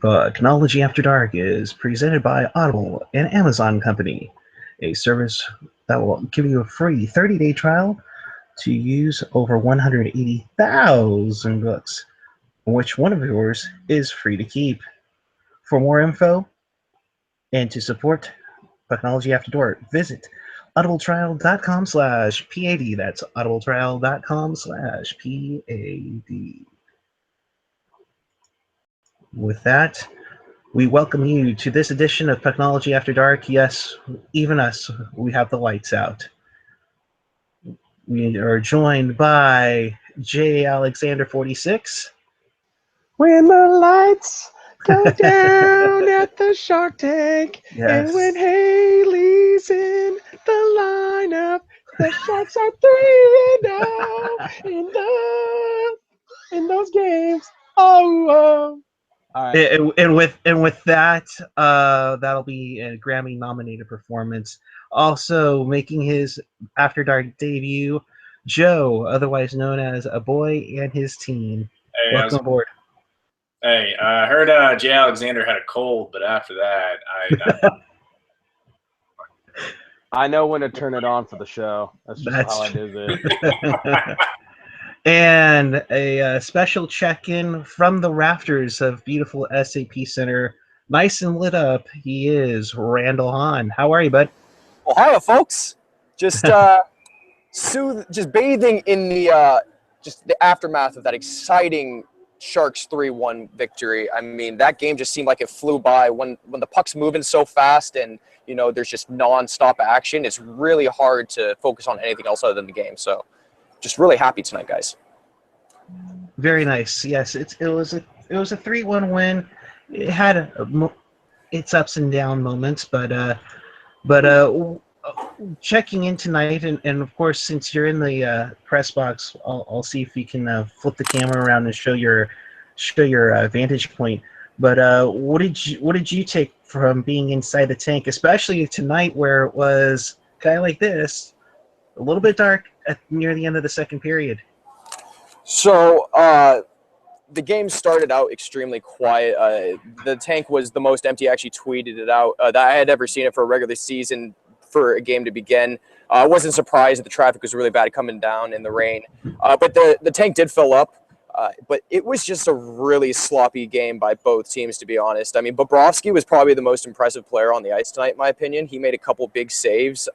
Pucknology After Dark is presented by Audible and Amazon Company, a service that will give you a free 30-day trial to use over 180,000 books, which one of yours is free to keep. For more info and to support Pucknology After Dark, visit audibletrial.com/PAD. That's audibletrial.com/PAD. With that, we welcome you to this edition of Pucknology After Dark. Yes, even us, we have the lights out. We are joined by J. Alexander 46. When the lights go down at the Shark Tank, Yes. and when Haley's in the lineup, the Sharks are 3-0 in those games. Oh. All right. And with that, that'll be a Grammy-nominated performance. Also making his After Dark debut, Joe, otherwise known as A Boy and His Team. Hey, Welcome aboard. Hey, I heard Jay Alexander had a cold, but after that, I know when to turn it on for the show. That's just how I do this. And a special check-in from the rafters of beautiful SAP Center. Nice and lit up, he is Randall Hahn. How are you, bud? Well, hiya, folks. Just just bathing in the just the aftermath of that exciting Sharks 3-1 victory. I mean, that game just seemed like it flew by. When the puck's moving so fast and there's just non-stop action, it's really hard to focus on anything else other than the game. So, just really happy tonight, guys. Very nice. Yes, it was a 3-1 win. It had its ups and down moments, but checking in tonight, and of course, since you're in the press box, I'll see if we can flip the camera around and show your vantage point. But what did you take from being inside the tank, especially tonight, where it was kind of like this, a little bit dark near the end of the second period? So the game started out extremely quiet. The tank was the most empty. I actually tweeted it out that I had ever seen it for a regular season for a game to begin. I wasn't surprised that the traffic was really bad coming down in the rain. But the tank did fill up. But it was just a really sloppy game by both teams, to be honest. I mean, Bobrovsky was probably the most impressive player on the ice tonight, in my opinion. He made a couple big saves.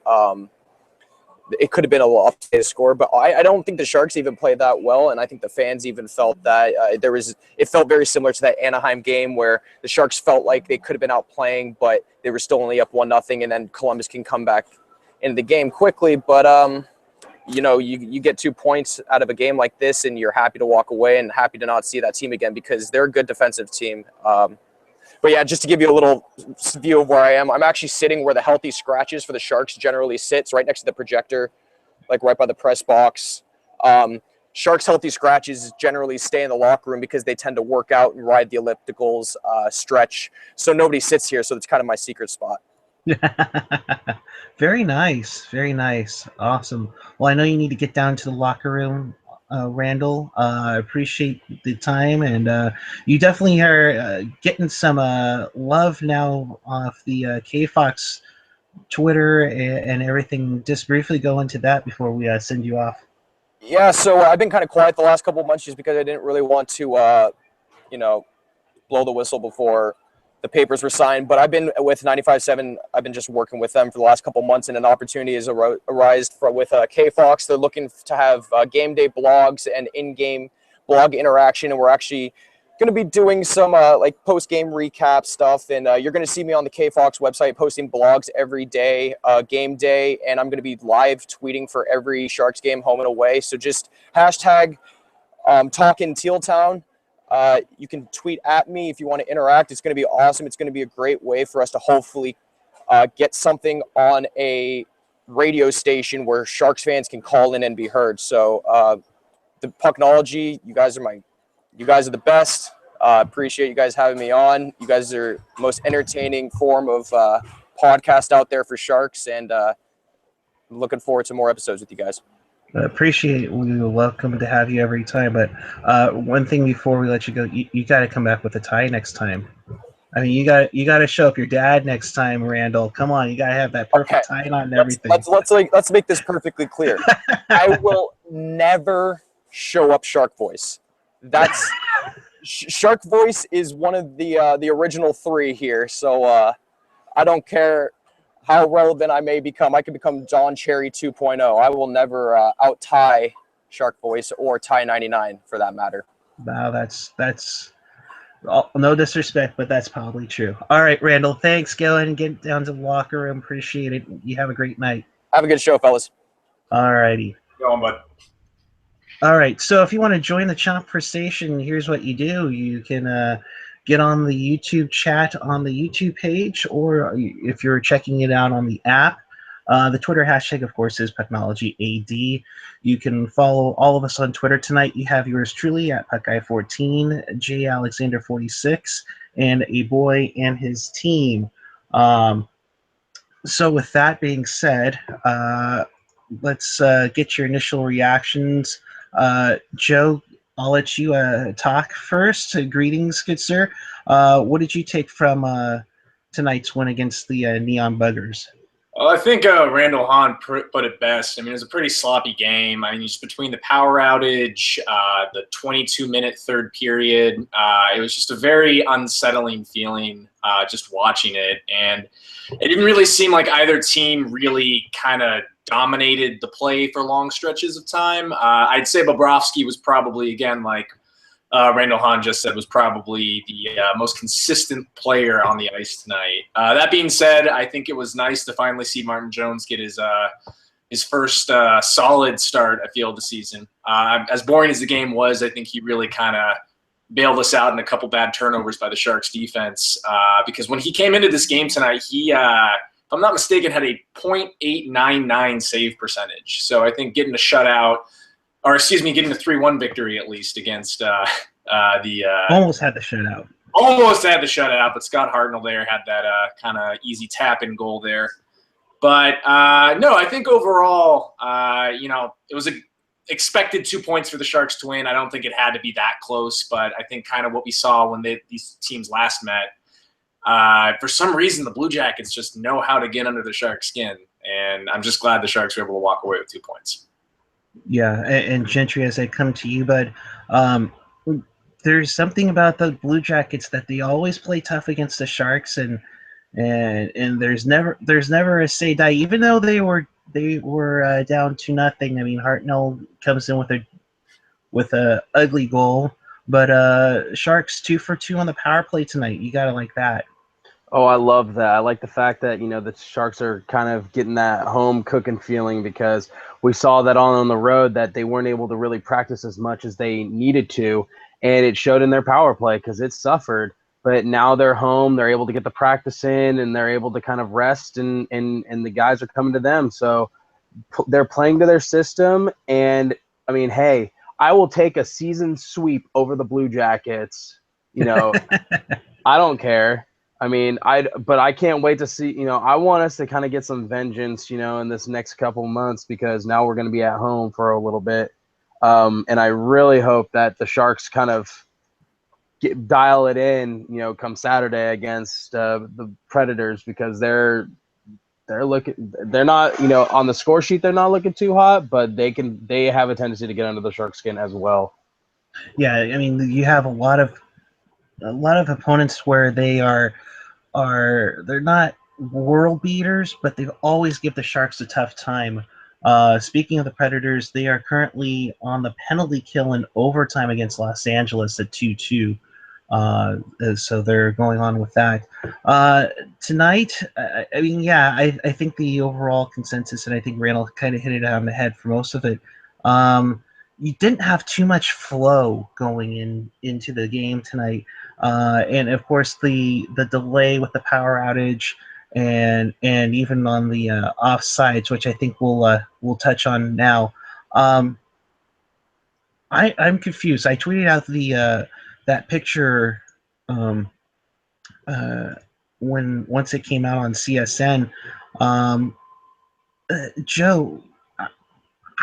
It could have been a lot to score, but I don't think the Sharks even played that well, and I think the fans even felt that it felt very similar to that Anaheim game where the Sharks felt like they could have been outplaying, but they were still only up 1-0, and then Columbus can come back into the game quickly. But you get 2 points out of a game like this, and you're happy to walk away and happy to not see that team again because they're a good defensive team. But yeah, just to give you a little view of where I am, I'm actually sitting where the healthy scratches for the Sharks generally sits, right next to the projector, like right by the press box. Sharks healthy scratches generally stay in the locker room because they tend to work out and ride the ellipticals, stretch. So nobody sits here, so it's kind of my secret spot. Very nice. Very nice. Awesome. Well, I know you need to get down to the locker room, Randall. I appreciate the time, and you definitely are getting some love now off the K-Fox Twitter and everything. Just briefly go into that before we send you off. Yeah, so I've been kind of quiet the last couple of months just because I didn't really want to, blow the whistle before the papers were signed. But I've been with 95.7. I've been just working with them for the last couple of months, and an opportunity has arisen with K-Fox. They're looking to have game day blogs and in-game blog interaction, and we're actually going to be doing some like post-game recap stuff, and you're going to see me on the K-Fox website posting blogs every day, game day, and I'm going to be live tweeting for every Sharks game home and away. So just hashtag Talkin' Teal Town. You can tweet at me if you want to interact. It's going to be awesome. It's going to be a great way for us to hopefully get something on a radio station where Sharks fans can call in and be heard. So the Pucknology, you guys are the best. Appreciate you guys having me on. You guys are the most entertaining form of podcast out there for Sharks, and I'm looking forward to more episodes with you guys. Appreciate it. We're welcome to have you every time. But one thing before we let you go, you got to come back with a tie next time. I mean, you got to show up your dad next time, Randall. Come on, you got to have that Okay, perfect tie on and let's everything. let's make this perfectly clear. I will never show up Shark Voice. That's Shark Voice is one of the original three here. So I don't care how relevant I may become. I could become John Cherry 2.0. I will never out tie Shark Voice or tie 99 for that matter. Wow, that's no disrespect, but that's probably true. All right, Randall, thanks. Go ahead and get down to the locker room. Appreciate it. You have a great night. Have a good show, fellas. All righty. Go on, bud. All right. So if you want to join the conversation, here's what you do. You can get on the YouTube chat on the YouTube page, or if you're checking it out on the app, the Twitter hashtag, of course, is PucknologyAD. You can follow all of us on Twitter tonight. You have yours truly at Puckeye14, JAlexander46, and a boy and his team. So with that being said, let's get your initial reactions. Joe, I'll let you talk first. Greetings, good sir. What did you take from tonight's win against the Neon Buggers? Well, I think Randall Hahn put it best. I mean, it was a pretty sloppy game. I mean, just between the power outage, the 22-minute third period, it was just a very unsettling feeling just watching it. And it didn't really seem like either team really kind of dominated the play for long stretches of time. I'd say Bobrovsky was probably, again, like Randall Hahn just said, was probably the most consistent player on the ice tonight. That being said, I think it was nice to finally see Martin Jones get his first solid start, I feel, of the season. As boring as the game was, I think he really kind of bailed us out in a couple bad turnovers by the Sharks defense. Because when he came into this game tonight, he, if I'm not mistaken, had a .899 save percentage. So I think getting a shutout, or excuse me, getting a 3-1 victory at least against Almost had the shutout. Almost had the shutout, but Scott Hartnell there had that kind of easy tap-in goal there. But no, I think overall, it was expected 2 points for the Sharks to win. I don't think it had to be that close, but I think kind of what we saw when these teams last met, for some reason, the Blue Jackets just know how to get under the Sharks' skin, and I'm just glad the Sharks were able to walk away with 2 points. Yeah, and Gentry, as I come to you, bud, there's something about the Blue Jackets that they always play tough against the Sharks, and there's never a say die, even though they were down 2-0. I mean, Hartnell comes in with a ugly goal, but Sharks 2 for 2 on the power play tonight. You gotta like that. Oh, I love that. I like the fact that, the Sharks are kind of getting that home cooking feeling, because we saw that on the road that they weren't able to really practice as much as they needed to, and it showed in their power play because it suffered. But now they're home, they're able to get the practice in, and they're able to kind of rest, and the guys are coming to them. So they're playing to their system, and, I mean, hey, I will take a season sweep over the Blue Jackets. I don't care. I mean, but I can't wait to see, I want us to kind of get some vengeance, in this next couple months, because now we're going to be at home for a little bit. And I really hope that the Sharks kind of dial it in, come Saturday against the Predators, because they're not, on the score sheet, they're not looking too hot, but they have a tendency to get under the Sharks' skin as well. Yeah, I mean, you have a lot of opponents where they're not world beaters, but they always give the Sharks a tough time. Speaking of the Predators, they are currently on the penalty kill in overtime against Los Angeles at 2-2. So they're going on with that. Tonight, I mean, yeah, I think the overall consensus, and I think Randall kind of hit it on the head for most of it. You didn't have too much flow going into the game tonight. And of course the delay with the power outage, and even on the offsides, which I think we'll touch on now. I'm confused. I tweeted out the that picture once it came out on CSN. Joe,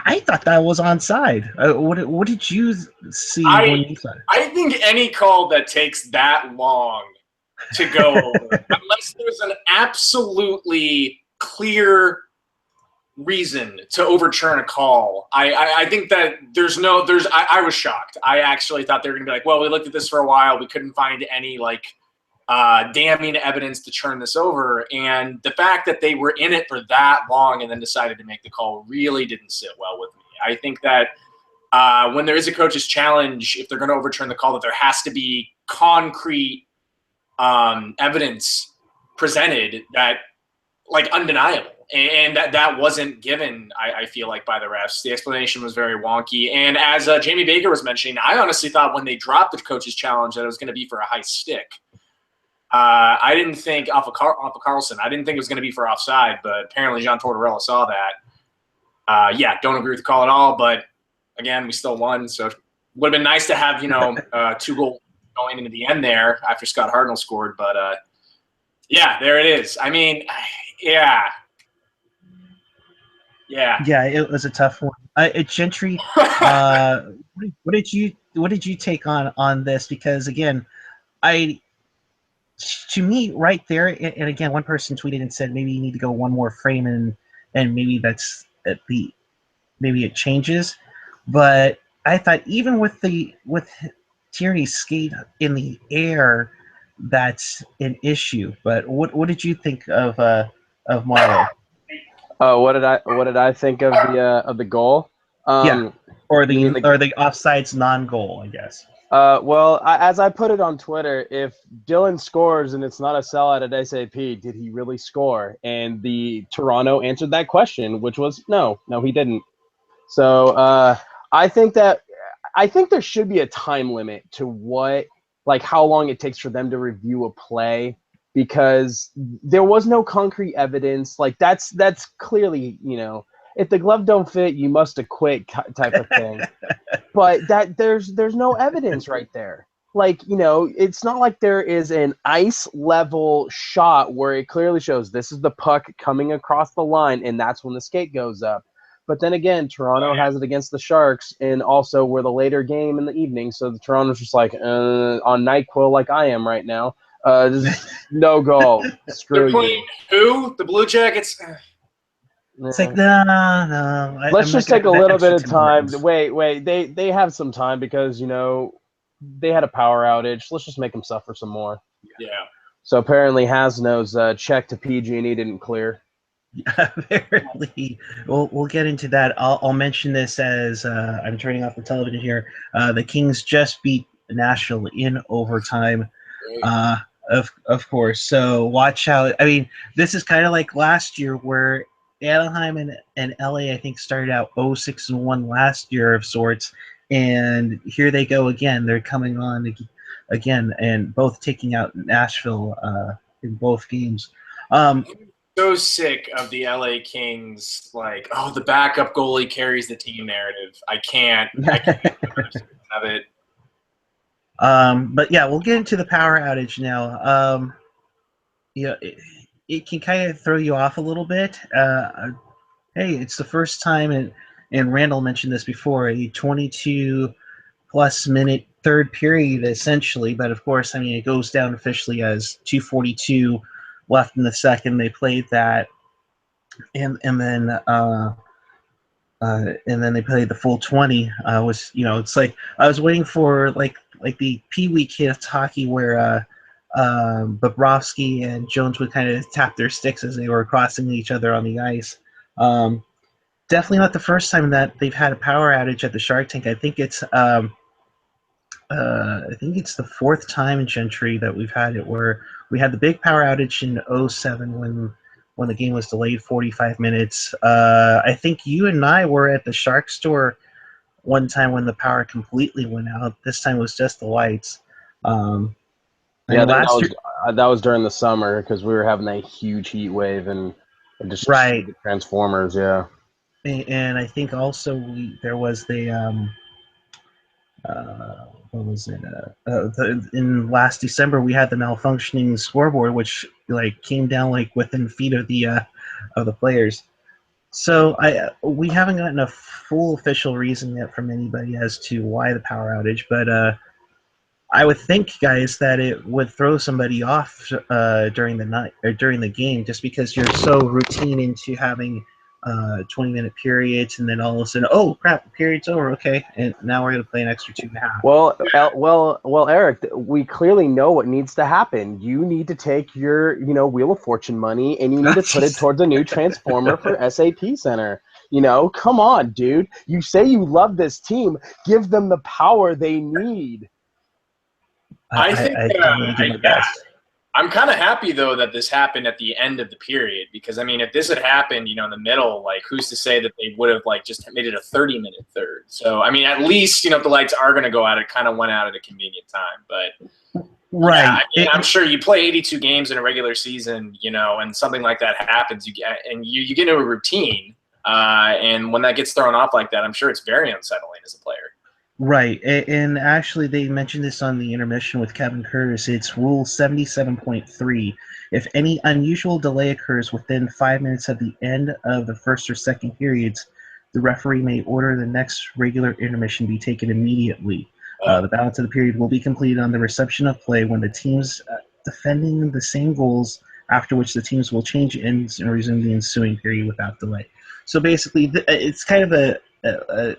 I thought that was onside. What did you see when you saw it? I think any call that takes that long to go over, unless there's an absolutely clear reason to overturn a call, I think that I was shocked. I actually thought they were going to be like, well, we looked at this for a while. We couldn't find any damning evidence to turn this over. And the fact that they were in it for that long and then decided to make the call really didn't sit well with me. I think that when there is a coach's challenge, if they're going to overturn the call, that there has to be concrete evidence presented that, undeniable. And that wasn't given, I feel like, by the refs. The explanation was very wonky. And as Jamie Baker was mentioning, I honestly thought when they dropped the coach's challenge that it was going to be for a high stick. I didn't think off of Carlson. I didn't think it was going to be for offside, but apparently John Tortorella saw that. Don't agree with the call at all, but again, we still won, so it would have been nice to have 2 goals going into the end there after Scott Hartnell scored. But there it is. I mean, yeah. It was a tough one. Gentry, what did you take on this? Because again, to me, right there, and again, one person tweeted and said maybe you need to go one more frame and maybe maybe it changes. But I thought even with Tierney's skate in the air, that's an issue. But what did you think of Marlowe? What did I think of the goal? Or the offsides non-goal, I guess. As I put it on Twitter, if Dylan scores and it's not a sellout at SAP, did he really score? And the Toronto answered that question, which was no, he didn't. So I think there should be a time limit to how long it takes for them to review a play, because there was no concrete evidence. That's clearly, if the glove don't fit, you must acquit type of thing. But there's no evidence right there. It's not like there is an ice level shot where it clearly shows this is the puck coming across the line and that's when the skate goes up. But then again, Toronto has it against the Sharks, and also we're the later game in the evening, so the Toronto's just on NyQuil like I am right now. No goal. Screw They're playing who? The Blue Jackets? It's like, no. Let's just take a little bit of time. Wait. They have some time because, they had a power outage. Let's just make them suffer some more. Yeah. So apparently Hasno's check to PG&E didn't clear. Apparently. We'll get into that. I'll mention this as I'm turning off the television here. The Kings just beat Nashville in overtime. Of course. So watch out. I mean, this is kind of like last year where Anaheim and LA, I think, started out 0-6-1 last year of sorts, and here they go again. They're coming on again and both taking out Nashville in both games. So sick of the LA Kings, the backup goalie carries the team narrative. I can't have it. But yeah, we'll get into the power outage now. It can kind of throw you off a little bit. Hey, it's the first time, and Randall mentioned this before, a 22-plus minute third period, essentially. But, of course, I mean, it goes down officially as 2:42 left in the second. They played that, and then they played the full 20. It's like I was waiting for, like the Pee Wee Kids hockey where Bobrovsky and Jones would kind of tap their sticks as they were crossing each other on the ice. Definitely not the first time that they've had a power outage at the Shark Tank. I think it's the fourth time in Gentry that we've had it, where we had the big power outage in 2007 when the game was delayed 45 minutes. I think you and I were at the Shark store one time when the power completely went out. This time it was just the lights. That was during the summer because we were having a huge heat wave and just right. The transformers, yeah. And I think also there was the what was it? In last December we had the malfunctioning scoreboard, which came down within feet of the players. So we haven't gotten a full official reason yet from anybody as to why the power outage, but I would think, guys, that it would throw somebody off during the night or during the game, just because you're so routine into having 20-minute periods, and then all of a sudden, oh crap, the period's over. Okay, and now we're going to play an extra 2.5. Well, Eric, we clearly know what needs to happen. You need to take your, Wheel of Fortune money and you need to put it towards a new transformer for SAP Center. Come on, dude. You say you love this team. Give them the power they need. I think, I'm going to give my best. I'm kind of happy though that this happened at the end of the period, because I mean, if this had happened, in the middle, like who's to say that they would have like just made it a 30-minute third? So I mean, at least if the lights are going to go out, it kind of went out at a convenient time. But right, yeah, I'm sure you play 82 games in a regular season, and something like that happens, you get into a routine, and when that gets thrown off like that, I'm sure it's very unsettling as a player. Right, and actually they mentioned this on the intermission with Kevin Kurz. It's Rule 77.3. If any unusual delay occurs within 5 minutes of the end of the first or second periods, the referee may order the next regular intermission be taken immediately. The balance of the period will be completed on the reception of play when the teams defending the same goals, after which the teams will change ends and resume the ensuing period without delay. So basically, it's kind of a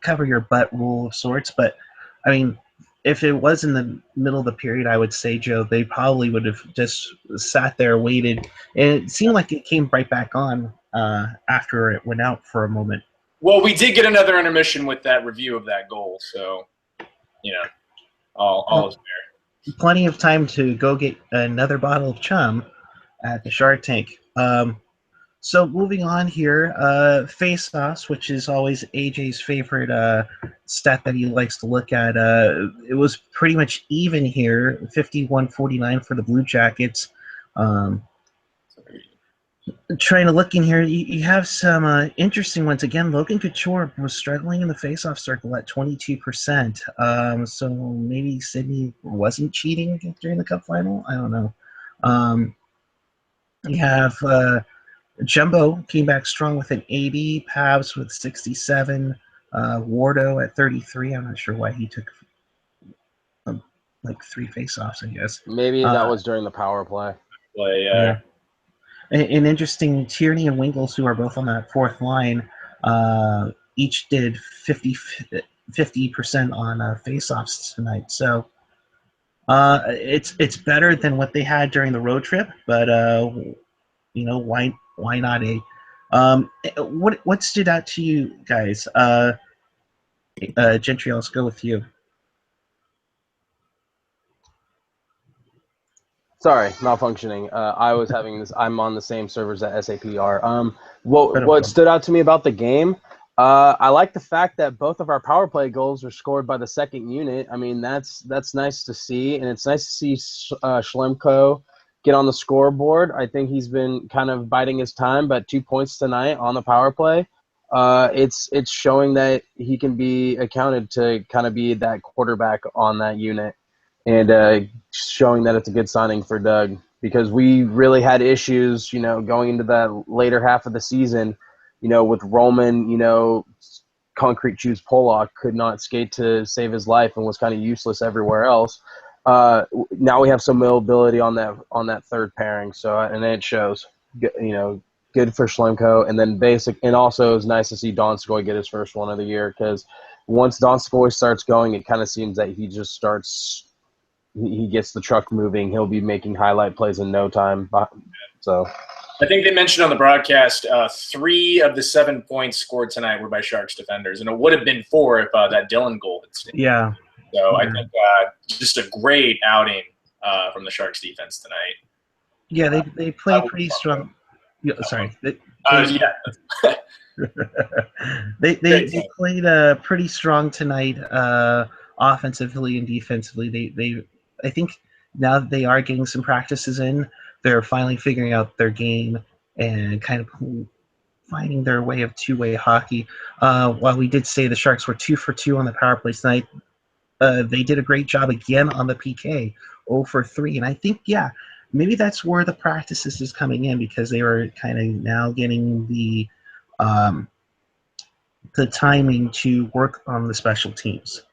cover your butt rule of sorts, but I mean, if it was in the middle of the period, I would say, Joe, they probably would have just sat there, waited, and it seemed like it came right back on after it went out for a moment. Well, we did get another intermission with that review of that goal, so all is fair. Plenty of time to go get another bottle of chum at the Shark Tank. So moving on here, face-offs, which is always AJ's favorite stat that he likes to look at. It was pretty much even here, 51-49 for the Blue Jackets. Trying to look in here, you have some interesting ones. Again, Logan Couture was struggling in the face-off circle at 22%. So maybe Sydney wasn't cheating during the Cup final? I don't know. You have... Jumbo came back strong with an 80, Pabs with 67, Wardo at 33. I'm not sure why he took like 3 face-offs, I guess. Maybe that was during the power play. Yeah. An interesting, Tierney and Winkles, who are both on that fourth line, each did 50% on face-offs tonight. So it's better than what they had during the road trip, but why not a? What stood out to you guys? Gentry, let's go with you. Sorry, malfunctioning. I was having this. I'm on the same servers that SAP are. What stood out to me about the game? I like the fact that both of our power play goals were scored by the second unit. I mean, that's nice to see, and it's nice to see Schlemko get on the scoreboard. I think he's been kind of biding his time, but 2 points tonight on the power play. It's showing that he can be accounted to kind of be that quarterback on that unit, and showing that it's a good signing for Doug, because we really had issues, going into that later half of the season, with Roman, concrete shoes Pollock could not skate to save his life and was kind of useless everywhere else. Now we have some mobility on that third pairing, and it shows. Good for Schlemko, and then and also it's nice to see Donskoy get his first one of the year, because once Donskoy starts going, it kind of seems that he just starts. He gets the truck moving. He'll be making highlight plays in no time. So, I think they mentioned on the broadcast 3 of the 7 points scored tonight were by Sharks defenders, and it would have been 4 if that Dylan goal had stayed. Yeah. So I think just a great outing from the Sharks defense tonight. Yeah, they played pretty strong. Yeah, sorry. They played pretty strong tonight, offensively and defensively. I think now that they are getting some practices in, they're finally figuring out their game and kind of finding their way of two-way hockey. While we did say the Sharks were 2 for 2 on the power play tonight, they did a great job again on the PK, 0 for 3. And I think, maybe that's where the practices is coming in, because they were kind of now getting the the timing to work on the special teams.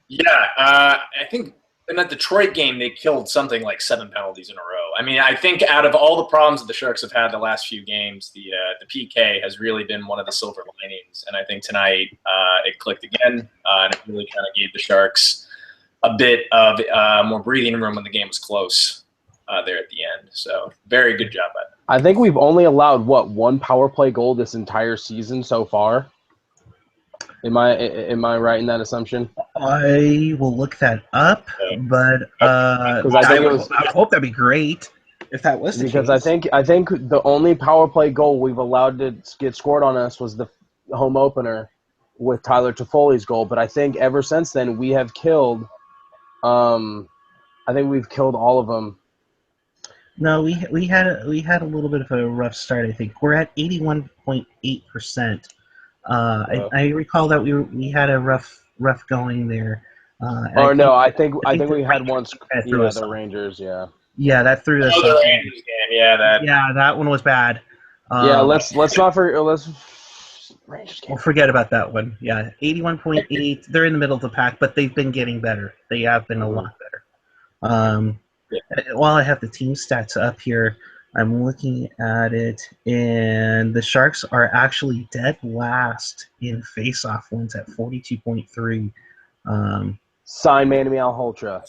Yeah, I think in that Detroit game, they killed something like 7 penalties in a row. I mean, I think out of all the problems that the Sharks have had the last few games, the PK has really been one of the silver linings. And I think tonight it clicked again, and it really kind of gave the Sharks a bit of more breathing room when the game was close there at the end. So very good job by them. I think we've only allowed, one power play goal this entire season so far? Am I right in that assumption? I will look that up, but I I hope that'd be great if that was the because case. I think the only power play goal we've allowed to get scored on us was the home opener with Tyler Toffoli's goal. But I think ever since then we have killed. I think we've killed all of them. No, we had a little bit of a rough start. I think we're at 81.8%. I recall that we had a rough going there. I think we had one. Yeah, The Rangers. Yeah. Yeah, that threw us Oh, the off. Rangers game. Yeah, that one was bad. Let's not forget. Rangers game. We'll forget about that one. Yeah, 81.8. They're in the middle of the pack, but they've been getting better. They have been a lot better. While I have the team stats up here, I'm looking at it, and the Sharks are actually dead last in face-off wins at 42.3. Sign Manny Malhotra.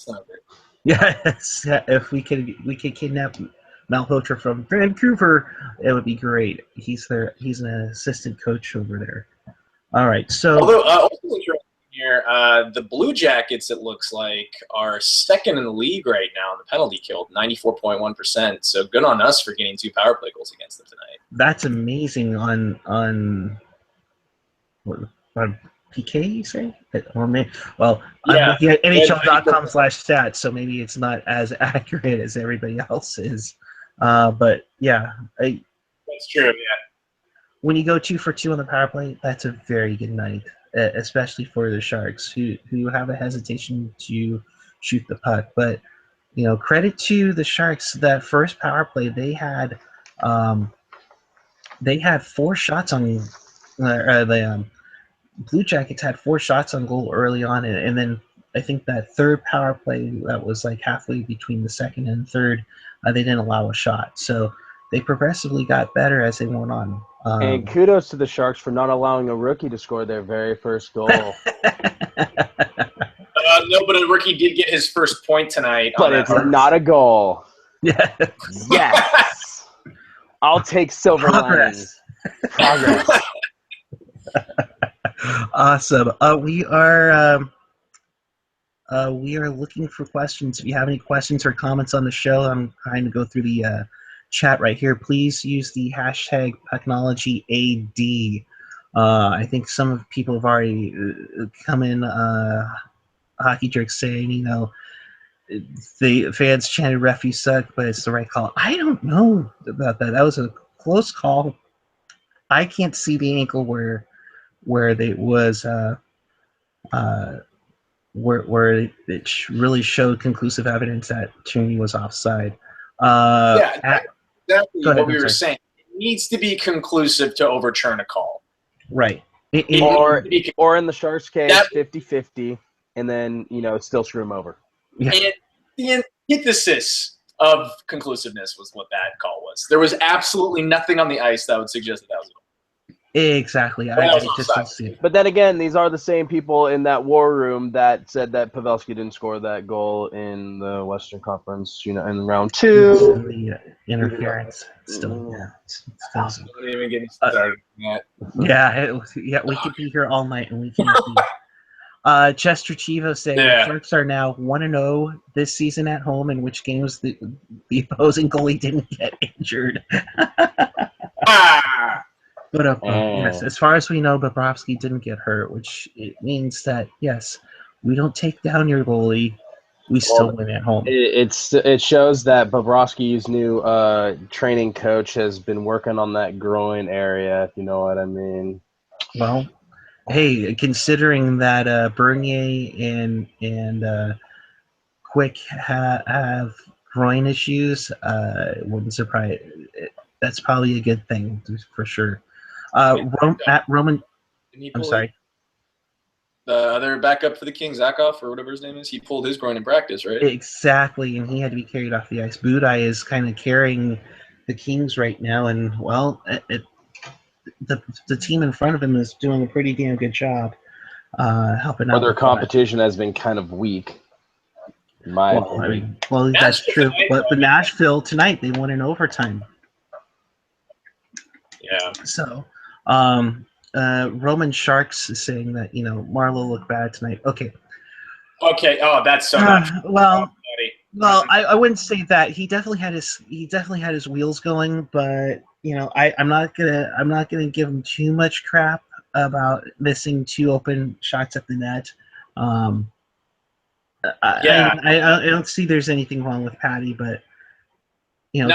Yes, if we could kidnap Malhotra from Vancouver, it would be great. He's an assistant coach over there. All right, so although also interesting here, the Blue Jackets, it looks like, are second in the league right now in the penalty killed, 94.1%. So good on us for getting 2 power play goals against them tonight. That's amazing on PK, you say? Or maybe, well, yeah, I'm looking at NHL.com/stats, so maybe it's not as accurate as everybody else is. But yeah, that's true. Yeah. When you go 2 for 2 on the power play, that's a very good night, especially for the Sharks, who have a hesitation to shoot the puck. But credit to the Sharks. That first power play, they had 4 shots on. The Blue Jackets had 4 shots on goal early on, and then I think that third power play that was like halfway between the second and third, they didn't allow a shot. So they progressively got better as they went on. And kudos to the Sharks for not allowing a rookie to score their very first goal. No, but a rookie did get his first point tonight. But it's not a goal. Yeah. Yes. I'll take silver linings. Progress. Awesome. We are looking for questions. If you have any questions or comments on the show, I'm trying to go through the chat right here. Please use the hashtag PucknologyAD. I think some people have already come in. Hockey Jerk saying, the fans chanted "Ref, you suck," but it's the right call. I don't know about that. That was a close call. I can't see the angle where they was where it really showed conclusive evidence that Tooney was offside. Exactly what we were saying. It needs to be conclusive to overturn a call. Right. Or in the Sharks' case, 50-50, and then, still screw them over. Yeah. And the antithesis of conclusiveness was what that call was. There was absolutely nothing on the ice that would suggest that was a goal. Exactly. I just don't see it. But then again, these are the same people in that war room that said that Pavelski didn't score that goal in the Western Conference, in round 2. The interference. Still, yeah. Don't even get me started on that. Yeah, we could be here all night, and we can see. Chester Chivo saying the Sharks are now 1-0 this season at home, in which games the opposing goalie didn't get injured. But yes, as far as we know, Bobrovsky didn't get hurt, which it means that, yes, we don't take down your goalie. We still win at home. It shows that Bobrovsky's new training coach has been working on that groin area, if you know what I mean. Well, hey, considering that Bernier and Quick have groin issues, it wouldn't surprise that's probably a good thing for sure. Roman, Didn't he I'm pull sorry. the other backup for the King, Zakov, or whatever his name is? He pulled his groin in practice, right? Exactly, and he had to be carried off the ice. Budai is kind of carrying the Kings right now, and well, the team in front of him is doing a pretty damn good job helping Or out their with that. competition has been kind of weak, in my opinion. That's true. Tonight, But Nashville tonight, they won in overtime. Yeah. So, Roman Sharks is saying that Marlowe looked bad tonight. Okay. Okay. Oh, that's so not true. Well, Buddy. I wouldn't say that. He definitely had his wheels going, but I'm not gonna give him too much crap about missing 2 open shots at the net. I don't see there's anything wrong with Patty, but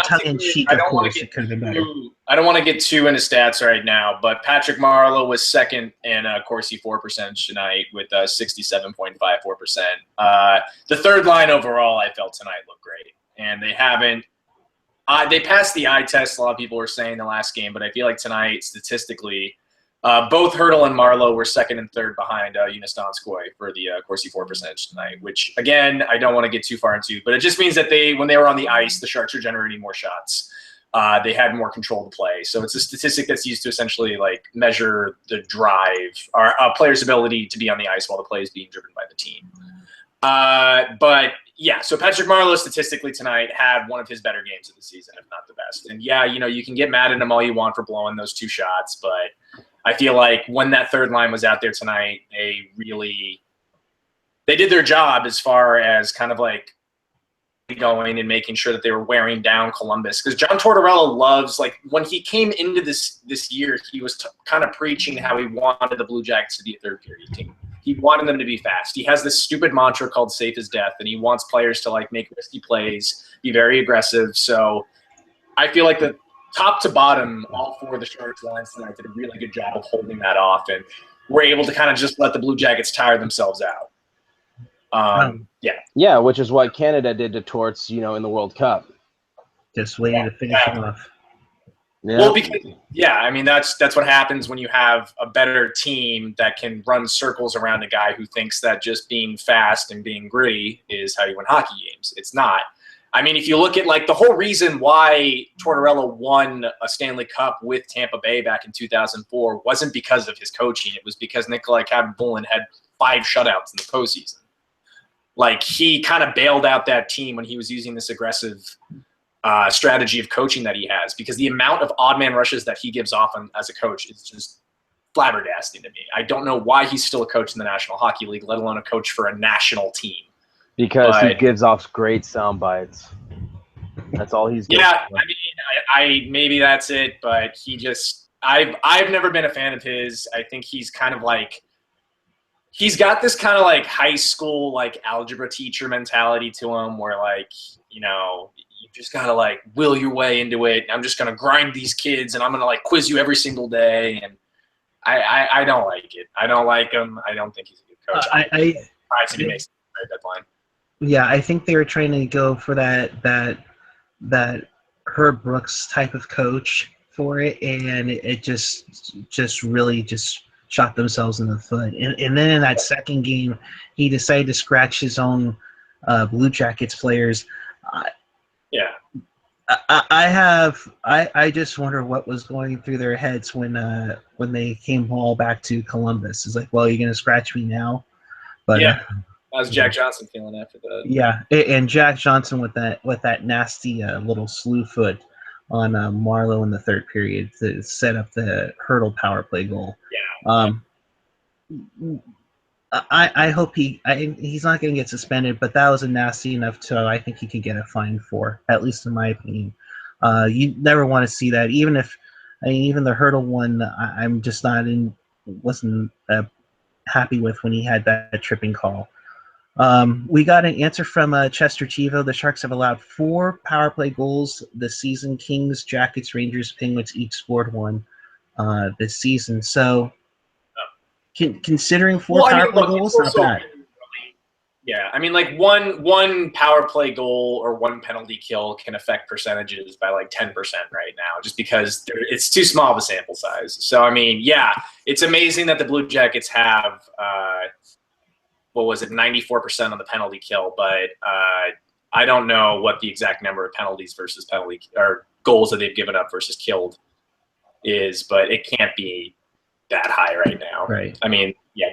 tongue in cheek, of course, it could have been better. I don't want to get too into stats right now, but Patrick Marleau was second in Corsi 4 percentage tonight with 67.54%. The third line overall, I felt tonight looked great, and they haven't. They passed the eye test. A lot of people were saying the last game, but I feel like tonight, statistically, both Hurdle and Marlowe were second and third behind Unis Donskoy for the Corsi 4 percentage tonight, which, again, I don't want to get too far into, but it just means that when they were on the ice, the Sharks are generating more shots. They had more control to play. So it's a statistic that's used to essentially measure the drive or a player's ability to be on the ice while the play is being driven by the team. But yeah, so Patrick Marleau statistically tonight had one of his better games of the season, if not the best. And yeah, you can get mad at him all you want for blowing those 2 shots, but I feel like when that third line was out there tonight, they did their job as far as kind of going and making sure that they were wearing down Columbus. Because John Tortorella loves, when he came into this year, he was kind of preaching how he wanted the Blue Jackets to be a third period team. He wanted them to be fast. He has this stupid mantra called safe as death, and he wants players to make risky plays, be very aggressive. So I feel like the top to bottom, all 4 of the Sharks lines tonight did a really good job of holding that off, and were able to kind of just let the Blue Jackets tire themselves out. Yeah, which is what Canada did to Torts, in the World Cup. Just waiting to finish him off. Yeah. Well, because that's what happens when you have a better team that can run circles around a guy who thinks that just being fast and being gritty is how you win hockey games. It's not. I mean, if you look at the whole reason why Tortorella won a Stanley Cup with Tampa Bay back in 2004 wasn't because of his coaching. It was because Nikolai Khabibulin had 5 shutouts in the postseason. He kind of bailed out that team when he was using this aggressive strategy of coaching that he has, because the amount of odd man rushes that he gives off as a coach is just flabbergasting to me. I don't know why he's still a coach in the National Hockey League, let alone a coach for a national team. Because he gives off great sound bites. That's all he's good Yeah, for. I mean, maybe that's it, but he just I've never been a fan of his. I think he's kind of he's got this kind of high school algebra teacher mentality to him, where you just gotta will your way into it. I'm just gonna grind these kids, and I'm gonna quiz you every single day. And I don't like it. I don't like him. I don't think he's a good coach. He makes a great deadline. Yeah, I think they were trying to go for that Herb Brooks type of coach for it, and it just really just shot themselves in the foot. And then in that second game, he decided to scratch his own Blue Jackets players. Yeah. I just wonder what was going through their heads when they came all back to Columbus. It's well, you're gonna scratch me now, but yeah. How's Jack Johnson feeling after that? Yeah, and Jack Johnson with that nasty little slew foot on Marlowe in the third period to set up the Hurdle power play goal. Yeah. I hope he's not going to get suspended, but that was a nasty enough to I think he could get a fine for, at least in my opinion. You never want to see that, even the Hurdle one. I'm just wasn't happy with when he had that tripping call. We got an answer from Chester Chivo. The Sharks have allowed 4 power play goals this season. Kings, Jackets, Rangers, Penguins each scored 1 this season. So, considering 4 power play goals, not bad. Yeah, I mean, like one power play goal or one penalty kill can affect percentages by like 10% right now, just because it's too small of a sample size. So, I mean, yeah, it's amazing that the Blue Jackets have, what was it, 94% on the penalty kill, but I don't know what the exact number of penalties versus penalty or goals that they've given up versus killed is, but it can't be that high right now. Right. I mean, yeah,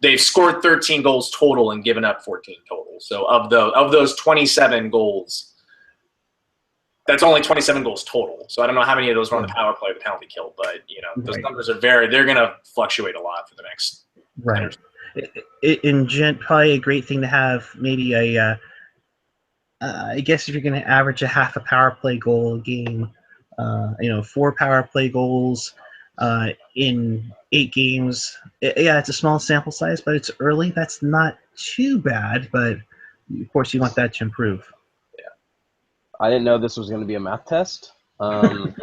they've scored 13 goals total and given up 14 total. So of those 27 goals, that's only 27 goals total. So I don't know how many of those were on the power play or the penalty kill, but those numbers are they're going to fluctuate a lot for the next. Right. In Gent, probably a great thing to have maybe I guess if you're going to average a half a power play goal a game, 4 power play goals in 8 games. Yeah, it's a small sample size, but it's early. That's not too bad, but of course you want that to improve. Yeah, I didn't know this was going to be a math test. Feel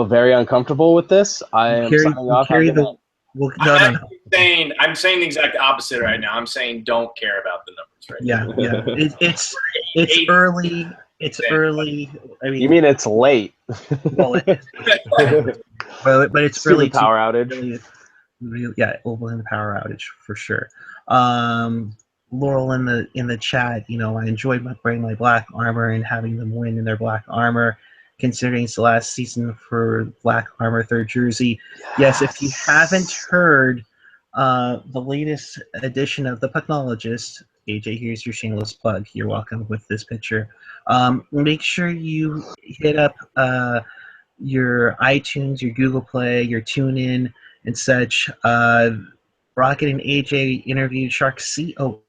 very uncomfortable with this. I am signing off. I'm saying the exact opposite right now. I'm saying don't care about the numbers right now. Yeah. It's early. It's early. I mean, you mean it's late? Well, but it's Stupid early. Power outage. Really, yeah, we'll blame the power outage for sure. Laurel in the chat, I enjoyed wearing my black armor and having them win in their black armor, considering it's the last season for black armor third jersey. Yes, if you haven't heard the latest edition of the Pucknologist, AJ, here's your shameless plug. You're welcome with this picture. Make sure you hit up your iTunes, your Google Play, your TuneIn, and such. Rocket and AJ interviewed Shark CO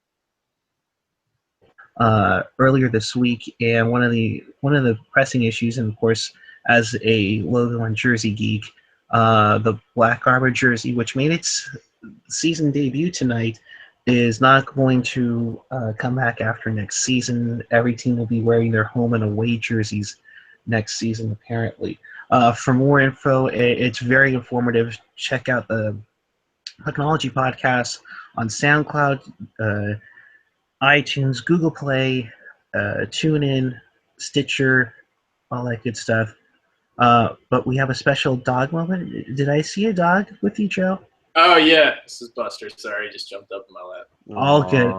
earlier this week, and one of the pressing issues, and of course, as a logo and jersey geek, the Black Arbor jersey, which made its season debut tonight, is not going to come back after next season. Every team will be wearing their home and away jerseys next season, apparently. For more info, it's very informative. Check out the Pucknology podcast on SoundCloud, iTunes, Google Play, TuneIn, Stitcher, all that good stuff. But we have a special dog moment. Did I see a dog with you, Joe? Oh yeah, this is Buster. Sorry, he just jumped up in my lap. All good.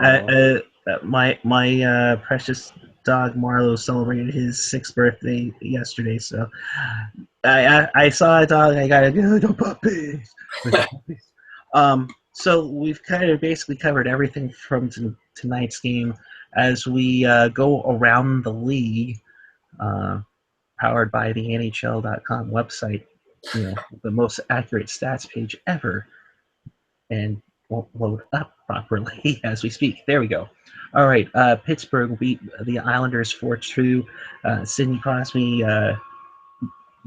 My precious dog Marlo celebrated his 6th birthday yesterday, so I saw a dog. I gotta go to puppies. So we've kind of basically covered everything from tonight's game as we go around the league, powered by the NHL.com website, the most accurate stats page ever, and won't load up properly as we speak. There we go. All right, Pittsburgh beat the Islanders 4-2. Sidney Crosby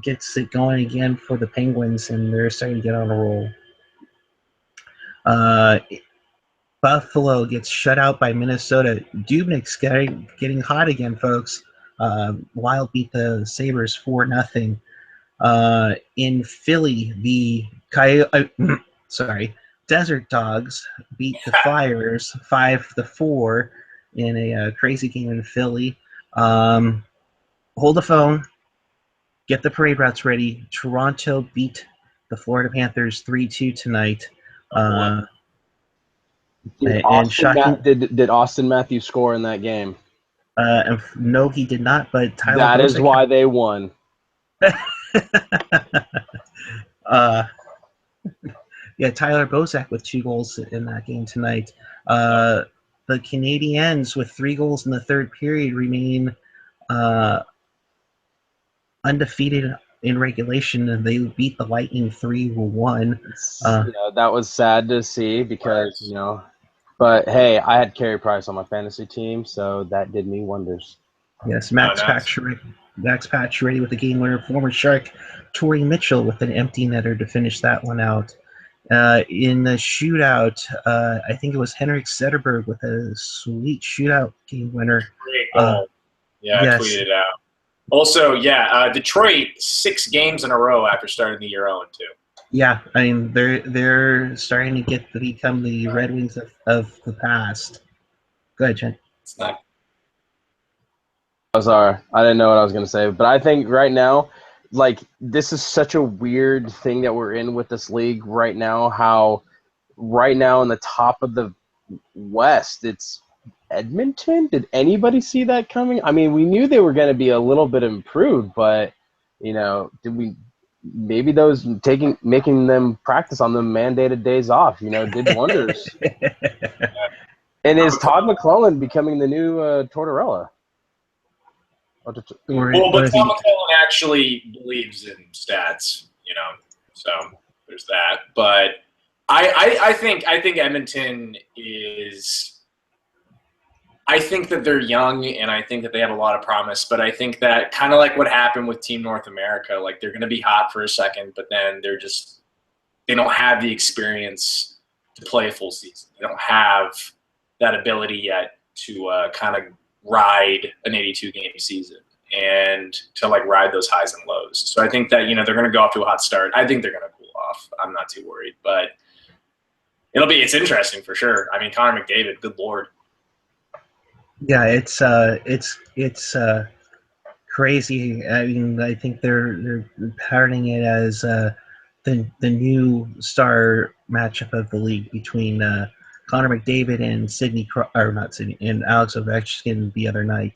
gets it going again for the Penguins, and they're starting to get on a roll. Buffalo gets shut out by Minnesota. Dubnik's getting hot again, folks. Wild beat the Sabres 4-0. In Philly, the Desert Dogs beat the Flyers 5-4 in a crazy game in Philly. Hold the phone. Get the parade routes ready. Toronto beat the Florida Panthers 3-2 tonight. Did Austin Matthews score in that game? No, he did not, but Tyler That is why they won. Yeah, Tyler Bozak with 2 goals in that game tonight. The Canadiens with 3 goals in the third period remain undefeated in regulation, and they beat the Lightning 3-1. That was sad to see because, but hey, I had Carey Price on my fantasy team, so that did me wonders. Yes, Max Pacioretty with the game winner. Former Shark Torrey Mitchell with an empty netter to finish that one out. In the shootout, I think it was Henrik Zetterberg with a sweet shootout game winner. Great goal. I tweeted it out. Also, Detroit 6 games in a row after starting the year 0-2. Yeah, I mean they're starting to become the Red Wings of the past. Go ahead, Jen. It's not. Oh, sorry. I didn't know what I was going to say. But I think right now, like, this is such a weird thing that we're in with this league right now, how right now in the top of the West, it's Edmonton. Did anybody see that coming? I mean, we knew they were going to be a little bit improved, but, did we maybe those making them practice on the mandated days off, did wonders. And is Todd McClellan becoming the new Tortorella? Well, but is Tom he? McClellan actually believes in stats, so there's that. But I think Edmonton is. I think that they're young, and I think that they have a lot of promise. But I think that kind of like what happened with Team North America, like they're going to be hot for a second, but then they don't have the experience to play a full season. They don't have that ability yet to kind of ride an 82-game season and to like ride those highs and lows. So I think that they're going to go off to a hot start. I think they're going to cool off. I'm not too worried, but it's interesting for sure. I mean, Connor McDavid, good lord. Yeah, it's crazy. I mean, I think they're parroting it as the new star matchup of the league between Connor McDavid and and Alex Ovechkin the other night.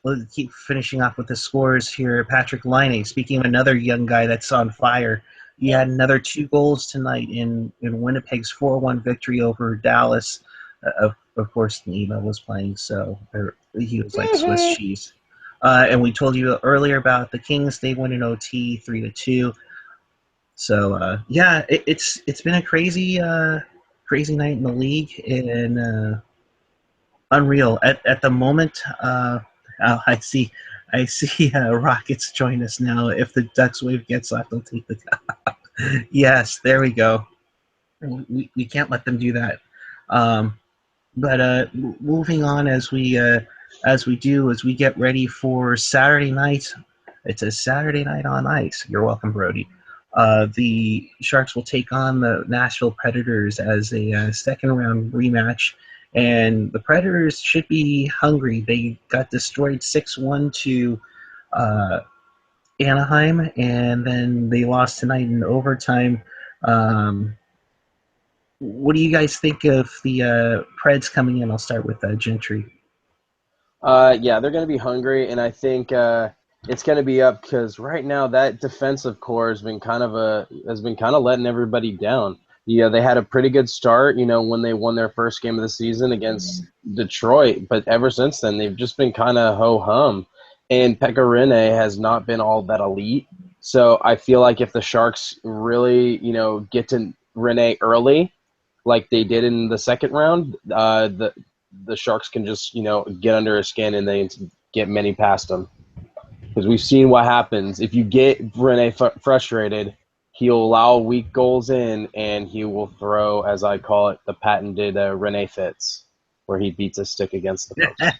We'll keep finishing off with the scores here. Patrick Laine, speaking of another young guy that's on fire, he had another 2 goals tonight in Winnipeg's 4-1 victory over Dallas. Of course, Nima was playing, so he was like Swiss cheese. And we told you earlier about the Kings. They won in OT 3-2. So it's been a crazy night in the league, and unreal at the moment. I see Rockets join us now. If the Ducks wave gets left, they'll take the top. Yes, there we go. We can't let them do that. But moving on as we get ready for Saturday night. It's a Saturday night on ice. You're welcome, Brody. The Sharks will take on the Nashville Predators as a second round rematch, and the Predators should be hungry. They got destroyed 6-1 to Anaheim, and then they lost tonight in overtime. What do you guys think of the Preds coming in? I'll start with Gentry. Yeah, they're going to be hungry, and I think it's going to be up because right now that defensive core has been kind of letting everybody down. Yeah, they had a pretty good start, when they won their first game of the season against Detroit, but ever since then they've just been kind of ho hum. And Pekka Rinne has not been all that elite, so I feel like if the Sharks really, get to Rinne early, like they did in the second round, the Sharks can just, get under his skin and they get many past him. Because we've seen what happens. If you get Rinne frustrated, he'll allow weak goals in, and he will throw, as I call it, the patented Rinne fits, where he beats a stick against the post.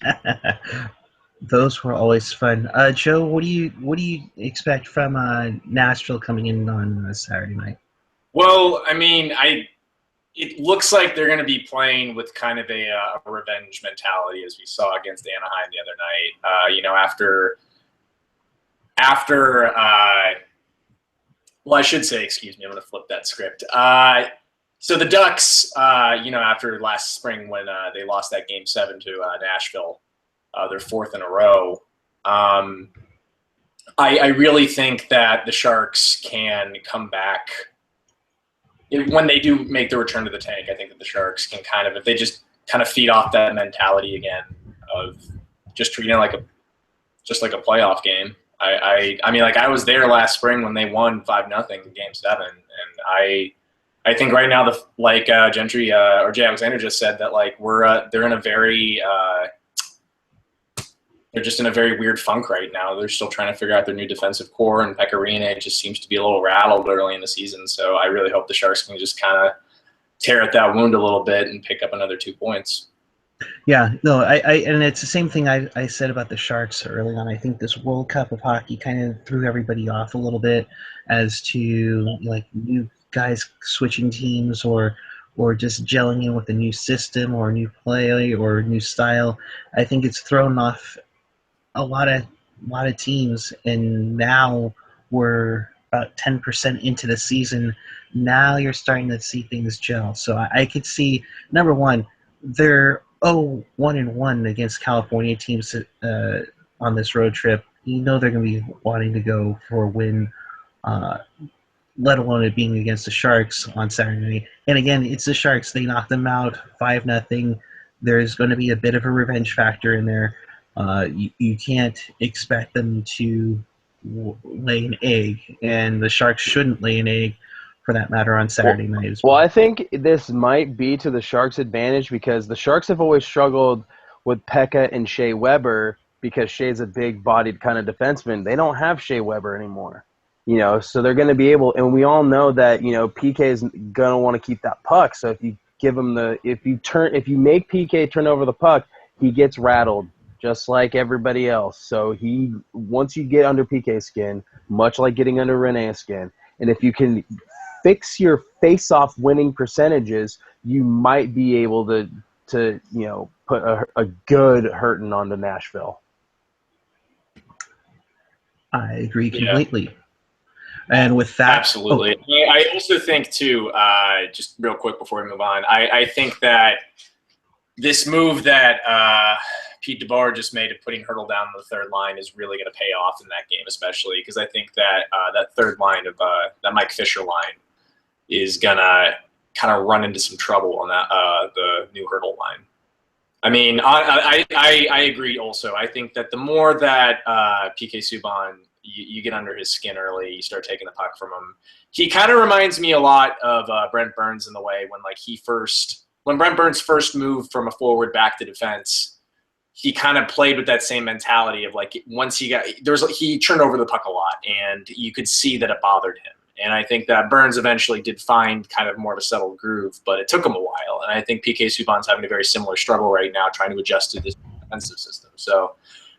Those were always fun. Joe, what do you expect from Nashville coming in on Saturday night? Well, I mean, it looks like they're going to be playing with kind of a revenge mentality, as we saw against Anaheim the other night. Well, I should say, excuse me, I'm going to flip that script. So the Ducks, after last spring when they lost that Game 7 to Nashville, their 4th in a row, I really think that the Sharks can come back. When they do make the return to the tank, I think that the Sharks can if they just kind of feed off that mentality again of just treating it like a playoff game. I mean, like I was there last spring when they won 5-0 in Game 7, and I think right now Gentry or Jay Alexander just said that they're in a very they're just in a very weird funk right now. They're still trying to figure out their new defensive core, and Pekka Rinne just seems to be a little rattled early in the season. So I really hope the Sharks can just kind of tear at that wound a little bit and pick up another 2 points. Yeah, no, and it's the same thing I said about the Sharks early on. I think this World Cup of hockey kind of threw everybody off a little bit as to new guys switching teams or or just gelling in with a new system or a new play or a new style. I think it's thrown off a lot of teams, and now we're about 10% into the season. Now you're starting to see things gel. So I could see, number one, they're 1-1 against California teams on this road trip. You know they're going to be wanting to go for a win, uh, let alone it being against the Sharks on Saturday. And again, it's the Sharks. They knocked them out 5-0. There's going to be a bit of a revenge factor in there. You can't expect them to lay an egg, and the Sharks shouldn't lay an egg, for that matter, on Saturday night as well. Well, I think this might be to the Sharks' advantage because the Sharks have always struggled with Pekka and Shea Weber because Shea's a big-bodied kind of defenseman. They don't have Shea Weber anymore, so they're going to be able – and we all know that, PK is going to want to keep that puck. So if you give him if you make PK turn over the puck, he gets rattled just like everybody else. So once you get under PK's skin, much like getting under Renee's skin, and if you can – fix your face-off winning percentages, you might be able to put a good hurting onto Nashville. I agree completely. And with that, absolutely. I also think too, just real quick before we move on, I think that this move that Pete DeBoer just made of putting Hurdle down on the third line is really going to pay off in that game, especially because I think that that third line of that Mike Fisher line is gonna kind of run into some trouble on that the new Hurdle line. I mean, I agree. Also, I think that the more that PK Subban, you get under his skin early, you start taking the puck from him. He kind of reminds me a lot of Brent Burns in the way when Brent Burns first moved from a forward back to defense. He kind of played with that same mentality of like once he turned over the puck a lot, and you could see that it bothered him. And I think that Burns eventually did find kind of more of a settled groove, but it took him a while. And I think PK Subban's having a very similar struggle right now trying to adjust to this defensive system. So,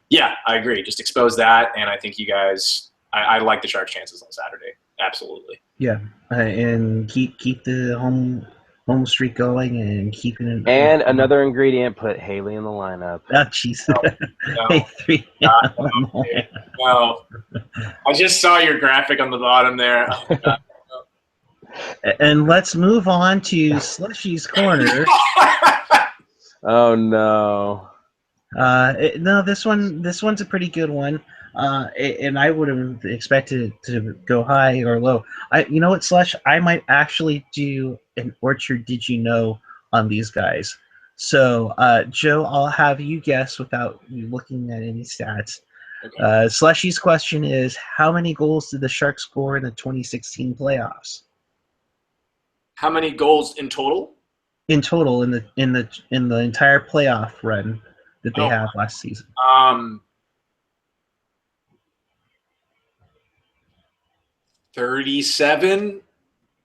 yeah, I agree. Just expose that, and I think you guys I like the Sharks' chances on Saturday. Absolutely. Yeah, and keep the home streak going and keeping it. And another ingredient, put Haley in the lineup. Oh, jeez. No. I just saw your graphic on the bottom there. Oh, God. And let's move on to Slushy's Corner. Oh, no. No, this one's a pretty good one. And I would have expected it to go high or low. You know what, Slush? I might actually do an Orchard Did You Know on these guys. So, Joe, I'll have you guess without you looking at any stats. Okay. Slushy's question is, how many goals did the Sharks score in the 2016 playoffs? How many goals in total? In total, in the entire playoff run that they have last season. 37.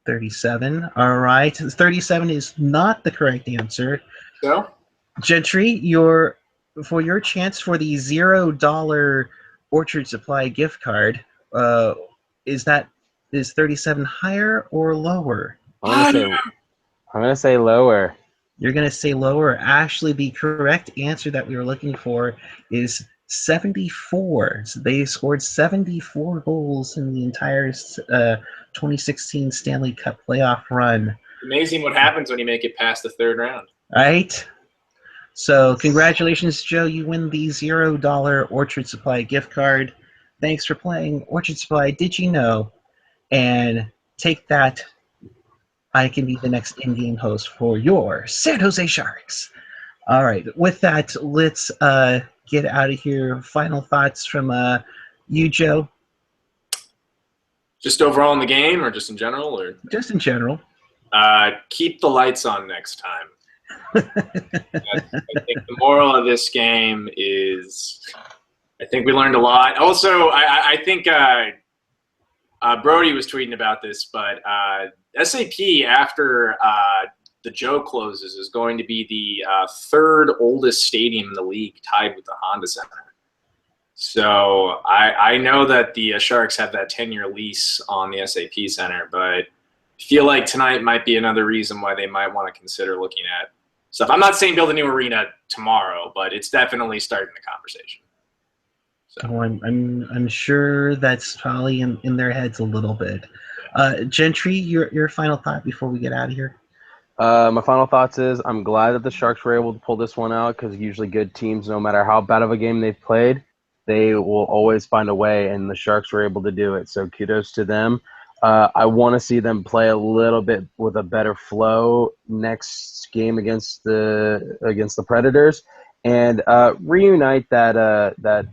37. All right. 37 is not the correct answer. So, Gentry, for your chance for the $0 Orchard Supply gift card, is 37 higher or lower? I'm gonna say lower. You're gonna say lower. Actually, the correct answer that we were looking for is 74. So they scored 74 goals in the entire 2016 Stanley Cup playoff run. Amazing what happens when you make it past the third round. Right? So congratulations, Joe. You win the $0 Orchard Supply gift card. Thanks for playing Orchard Supply Did You Know? And take that. I can be the next in-game host for your San Jose Sharks. All right. With that, let's get out of here. Final thoughts from you, Joe? Just overall in the game or just in general? Or just in general. Keep the lights on next time. I think the moral of this game is I think we learned a lot. Also, I think Brody was tweeting about this, but SAP after the Joe closes is going to be the third oldest stadium in the league, tied with the Honda Center. So I know that the Sharks have that 10-year lease on the SAP Center, but feel like tonight might be another reason why they might want to consider looking at stuff. I'm not saying build a new arena tomorrow, but it's definitely starting the conversation. So. Oh, I'm sure that's probably in their heads a little bit. Gentry, your final thought before we get out of here. My final thoughts is I'm glad that the Sharks were able to pull this one out because usually good teams, no matter how bad of a game they've played, they will always find a way, and the Sharks were able to do it. So kudos to them. I want to see them play a little bit with a better flow next game against the Predators, and reunite that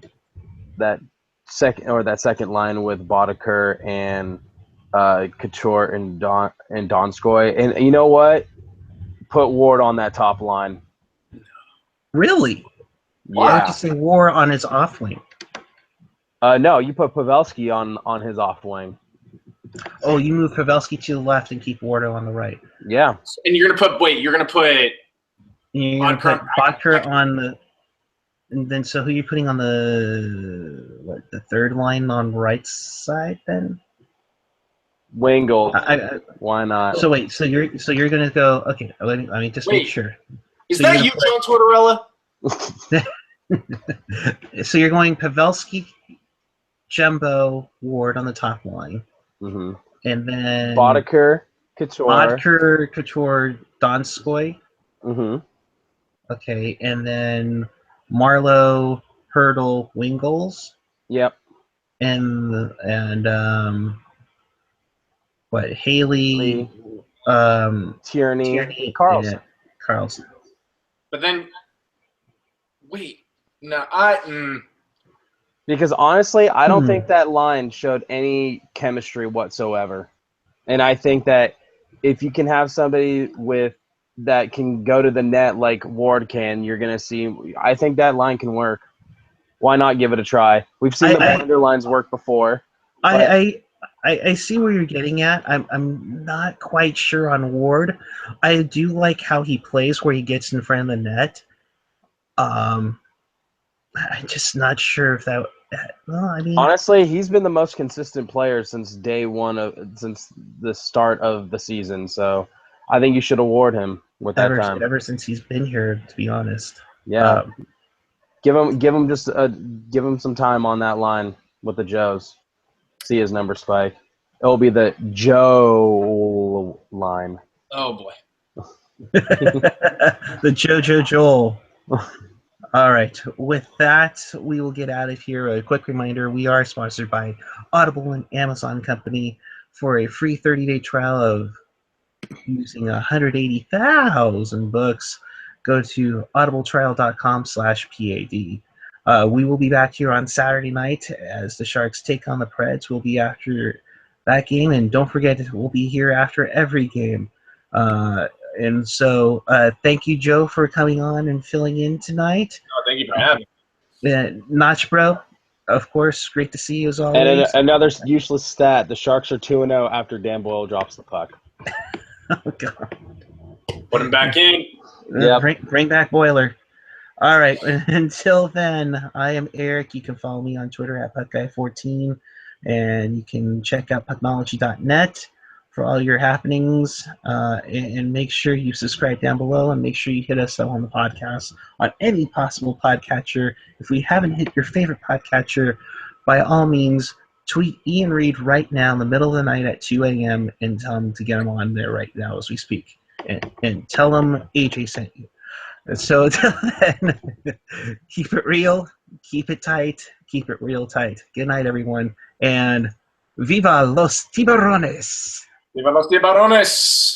second line with Boddicker and Couture and Donskoy. And you know what? Put Ward on that top line. Really? Why would Yeah. you say War on his off wing? No, you put Pavelski on his off wing. Oh, you move Pavelski to the left and keep Wardo on the right. Yeah. And you're gonna put Bodker on the. And then, so who are you putting on the third line on right side then? Wingle. Why not? So wait, so you're gonna go? Okay, let me just make sure. Is that you, Joe Tortorella? So you're going Pavelski, Jumbo, Ward on the top line, Mm-hmm. and then Boddicker, Couture, Donskoy. Mm-hmm. Okay, and then Marlowe, Hurdle, Wingles. Yep. And what, Haley, Tierney, Carlson. Carlson. But then, wait, no, Because honestly, I don't think that line showed any chemistry whatsoever. And I think that if you can have somebody that can go to the net like Ward can, you're going to see – I think that line can work. Why not give it a try? We've seen the Blunder lines work before. I see where you're getting at. I'm not quite sure on Ward. I do like how he plays where he gets in front of the net. I'm just not sure if that. Well, I mean, honestly, he's been the most consistent player since day one since the start of the season. So I think you should award him with that time. Ever since he's been here, to be honest. Yeah. Give him some time on that line with the Joes. See his number spike. It'll be the Joe line. Oh boy. The Joel. All right. With that, we will get out of here. A quick reminder, we are sponsored by Audible and Amazon Company. For a free 30-day trial of using 180,000 books, go to audibletrial.com/PAD. We will be back here on Saturday night as the Sharks take on the Preds. We'll be after that game, and don't forget, we'll be here after every game. And so thank you, Joe, for coming on and filling in tonight. Oh, thank you for having me. Notch, bro, of course, great to see you as always. And another useless stat, the Sharks are 2-0 after Dan Boyle drops the puck. Oh, God. Put him back in. Yeah. Bring back Boiler. All right. Until then, I am Eric. You can follow me on Twitter at PuckGuy14, and you can check out Pucknology.net for all your happenings. And make sure you subscribe down below, and make sure you hit us up on the podcast on any possible podcatcher. If we haven't hit your favorite podcatcher, by all means, tweet Ian Reed right now in the middle of the night at 2 a.m. and tell him to get him on there right now as we speak. And tell him AJ sent you. So until then, keep it real, keep it tight, keep it real tight. Good night, everyone, and Viva los Tiburones! Viva los Tiburones!